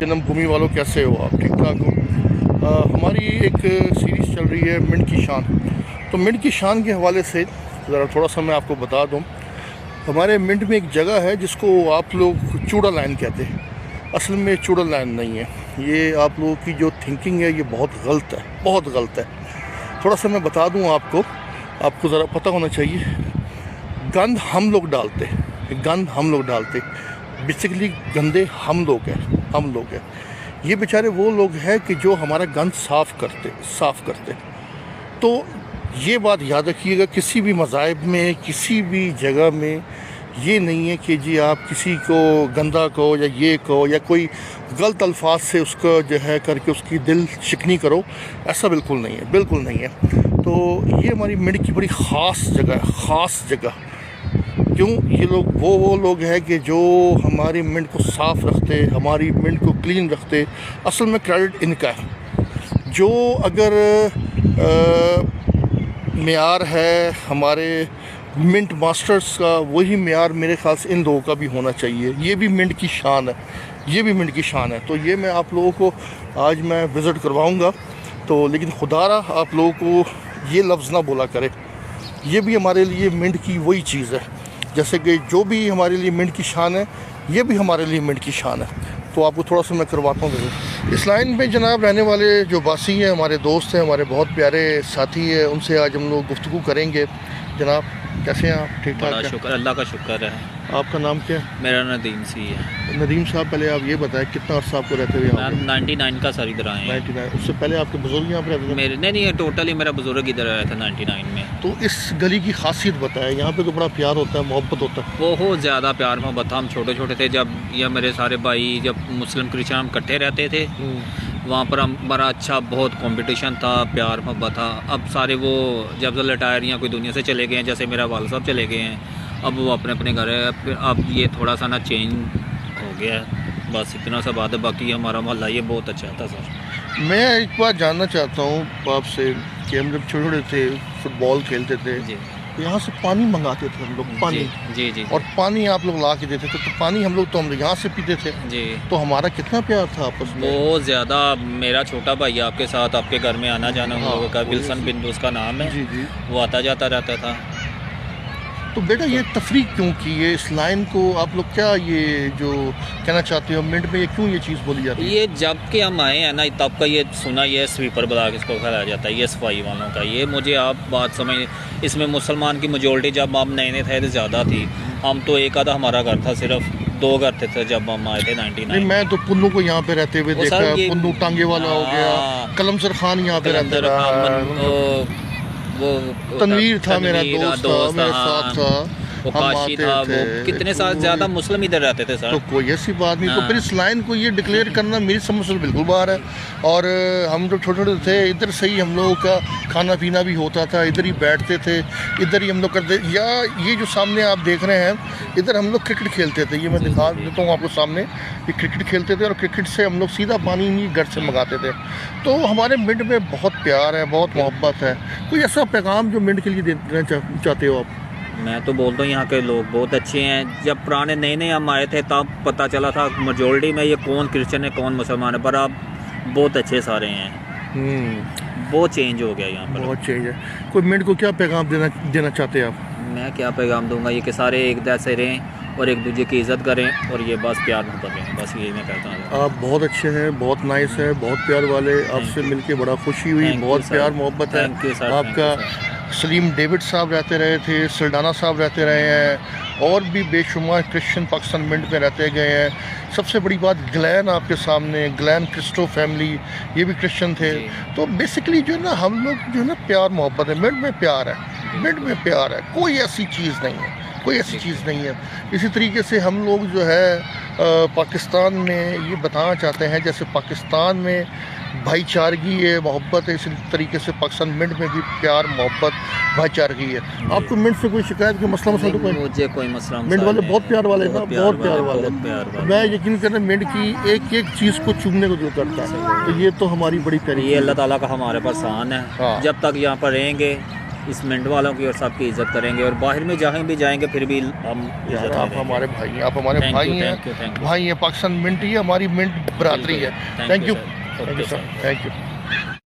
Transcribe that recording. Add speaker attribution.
Speaker 1: जन्म भूमि वालों, कैसे हो आप? ठीक ठाक हो? हमारी एक सीरीज़ चल रही है मिंट की शान। तो मिंट की शान के हवाले से ज़रा थोड़ा सा मैं आपको बता दूं। हमारे मिंट में एक जगह है जिसको आप लोग चूड़ा लाइन कहते हैं। असल में चूड़ा लाइन नहीं है, ये आप लोगों की जो थिंकिंग है ये बहुत गलत है, बहुत गलत है। थोड़ा सा मैं बता दूँ आपको ज़रा पता होना चाहिए। गंद हम लोग डालते, बेसिकली गंदे हम लोग हैं। ये बेचारे वो लोग हैं कि जो हमारा गंद साफ़ करते। तो ये बात याद रखिएगा, किसी भी मज़ाहिब में, किसी भी जगह में ये नहीं है कि जी आप किसी को गंदा कहो या ये कहो या कोई गलत अल्फाज से उसका जो है करके उसकी दिल शिकनी करो। ऐसा बिल्कुल नहीं है। तो ये हमारी मिंट की बड़ी ख़ास जगह। क्यों? ये लोग वो लोग हैं कि जो हमारी मिंट को साफ़ रखते, हमारी मिंट को क्लीन रखते। असल में क्रेडिट इनका है। जो अगर मेयार है हमारे मिंट मास्टर्स का, वही मेयार मेरे ख्याल से इन लोगों का भी होना चाहिए। ये भी मिंट की शान है। तो ये मैं आप लोगों को आज मैं विज़िट करवाऊँगा। तो लेकिन खुदारा आप लोगों को ये लफ्ज़ ना बोला करे। ये भी हमारे लिए मिंट की वही चीज़ है, जैसे कि जो भी हमारे लिए मिंट की शान है, ये भी हमारे लिए मिंट की शान है। तो आपको थोड़ा सा मैं करवाता हूँ। इस लाइन में जनाब रहने वाले जो बासी हैं, हमारे दोस्त हैं, हमारे बहुत प्यारे साथी हैं, उनसे आज हम लोग गुफ्तगू करेंगे। जनाब कैसे हैं आप? ठीक ठाक?
Speaker 2: शुक्र, अल्लाह का शुक्र है।
Speaker 1: आपका नाम क्या है?
Speaker 2: मेरा नदीम सी है।
Speaker 1: नदीम साहब, पहले आप ये बताएं कितना अर्सा आपको रहते हुए यहाँ?
Speaker 2: 99 का सर इधर आए हैं।
Speaker 1: 99। उससे पहले आपके बुजुर्ग यहाँ पर रहते थे?
Speaker 2: मेरे नहीं, टोटली मेरा बुजुर्ग इधर आया था 99 में।
Speaker 1: तो इस गली की खासियत बताएं। यहाँ पे तो बड़ा प्यार होता है, मोहब्बत होता है।
Speaker 2: बहुत ज़्यादा प्यार मोहब्बत था। हम छोटे छोटे थे जब ये मेरे सारे भाई, जब मुस्लिम क्रिश्चियन हम इकट्ठे रहते थे, वहाँ पर हमारा अच्छा बहुत कंपटीशन था, प्यार मोहब्बत था। अब सारे वो जब से रिटायर या कोई दुनिया से चले गए हैं, जैसे मेरा वाल साहब चले गए हैं, अब वो अपने अपने घर है। अब ये थोड़ा सा ना चेंज हो गया है, बस इतना सा बात है। बाकी हमारा मोहल्ला ये बहुत अच्छा था सर।
Speaker 1: मैं एक बात जानना चाहता हूँ आपसे कि हम जब छोटे छोटे थे, फुटबॉल खेलते थे, तो यहाँ से पानी मंगाते थे हम लोग, पानी।
Speaker 2: जी।
Speaker 1: और पानी आप लोग ला के देते थे, तो पानी हम लोग यहाँ से पीते थे
Speaker 2: जी।
Speaker 1: तो हमारा कितना प्यार था आपस में।
Speaker 2: बहुत ज़्यादा। मेरा छोटा भाई आपके साथ आपके घर में आना जाना हम लोगों का, विल्सन बिंदु उसका नाम है।
Speaker 1: जी।
Speaker 2: वो आता जाता रहता था।
Speaker 1: तो बेटा ये तफरीक क्यों की? ये इस लाइन को आप लोग क्या ये जो कहना चाहते हो मिनट में, ये क्यों ये चीज़ बोली जाती है?
Speaker 2: ये जब कि हम आए हैं ना, तब का ये सुना, ये स्वीपर बता के इसको खिलाया जाता है, ये सफाई वालों का। ये मुझे आप बात समझ, इसमें मुसलमान की मेजोरिटी जब हम नए थे तो ज़्यादा थी। हम तो एक आधा हमारा घर था, सिर्फ 2 घर थे जब हम आए थे 99।
Speaker 1: नहीं, मैं तो पुन्नू को यहाँ पे रहते हुए देखा है। पुन्नू टांगे वाला हो गया, कलमसर खान यहाँ पे रहते रहा,
Speaker 2: वो
Speaker 1: तनवीर था मेरा दोस्त था, मेरे साथ था,
Speaker 2: वो काशी था, वो कितने साल ज़्यादा मुस्लिम इधर रहते थे सर।
Speaker 1: तो कोई ऐसी बात नहीं। तो फिर इस लाइन को ये डिक्लेयर करना मेरी समझ से बिल्कुल बाहर है। और हम जब छोटे छोटे थे, इधर से ही हम लोगों का खाना पीना भी होता था, इधर ही बैठते थे, इधर ही हम लोग करते। या ये जो सामने आप देख रहे हैं, इधर हम लोग क्रिकेट खेलते थे। ये मैं दिखा देता हूँ आपको सामने, ये क्रिकेट खेलते थे और क्रिकेट से हम लोग सीधा पानी ही घर से मंगाते थे। तो हमारे मिंट में बहुत प्यार है, बहुत मोहब्बत है। कोई ऐसा पैगाम जो मिंट के लिए देना चाहते हो आप?
Speaker 2: मैं तो बोलता हूँ यहाँ के लोग बहुत अच्छे हैं। जब पुराने नए हम आए थे तब पता चला था मेजोरिटी में ये कौन क्रिश्चियन है कौन मुसलमान है, पर अब बहुत अच्छे सारे हैं। बहुत चेंज हो गया यहाँ पर,
Speaker 1: बहुत चेंज है। कोई मिनट को क्या पैगाम देना चाहते हैं आप?
Speaker 2: मैं क्या पैगाम दूंगा, ये कि सारे एक जैसे रहें और एक दूसरे की इज़्ज़त करें और ये बस प्यार मोहब्बत करें, बस यही मैं कहता हूँ।
Speaker 1: आप बहुत अच्छे हैं, बहुत नाइस है, बहुत प्यार वाले। आपसे मिलके बड़ा खुशी हुई, बहुत प्यार मोहब्बत है आपका। सलीम डेविड साहब रहते रहे थे, सल्डाना साहब रहते रहे हैं, और भी बेशुमार क्रिश्चियन पाकिस्तान मिंट में रहते गए हैं। सबसे बड़ी बात ग्लैन आपके सामने, ग्लैन क्रिस्टो फैमिली, ये भी क्रिश्चियन थे। तो बेसिकली जो है ना, हम लोग जो है ना प्यार मोहब्बत है, मिंट में प्यार है, मिंट में प्यार है। कोई ऐसी चीज़ नहीं है, इसी तरीके से हम लोग जो है पाकिस्तान में ये बताना चाहते हैं, जैसे पाकिस्तान में भाईचारगी है, मोहब्बत है, इसी तरीके से पाकिस्तान मिंट में भी प्यार मोहब्बत भाईचारगी है। आपको मिंट से कोई शिकायत का मसला तो कोई?
Speaker 2: मुझे कोई मसला
Speaker 1: मिंट वाले बहुत प्यार वाले ना, बहुत प्यार वाले। मैं यकीन करना मिंट की एक एक चीज़ को चुनने को दिल करता है। तो ये तो हमारी बड़ी प्यारी,
Speaker 2: ये अल्लाह ताला का हमारे पास शान है। जब तक यहाँ पर रहेंगे इस मिंट वालों की और सबकी इज्जत करेंगे, और बाहर में जहाँ भी जाएंगे फिर भी हम
Speaker 1: यार
Speaker 2: इज्जत
Speaker 1: आप
Speaker 2: करेंगे।
Speaker 1: हमारे भाई हैं, आप हमारे
Speaker 2: Thank you,
Speaker 1: भाई हैं,
Speaker 2: thank you।
Speaker 1: भाई हैं। पाकिस्तान मिंट ही हमारी मिंट बरादरी है।
Speaker 2: Thank
Speaker 1: thank
Speaker 2: you,
Speaker 1: you,
Speaker 2: sir।
Speaker 1: Thank you
Speaker 2: Okay,
Speaker 1: sir,
Speaker 2: sir।
Speaker 1: Thank you.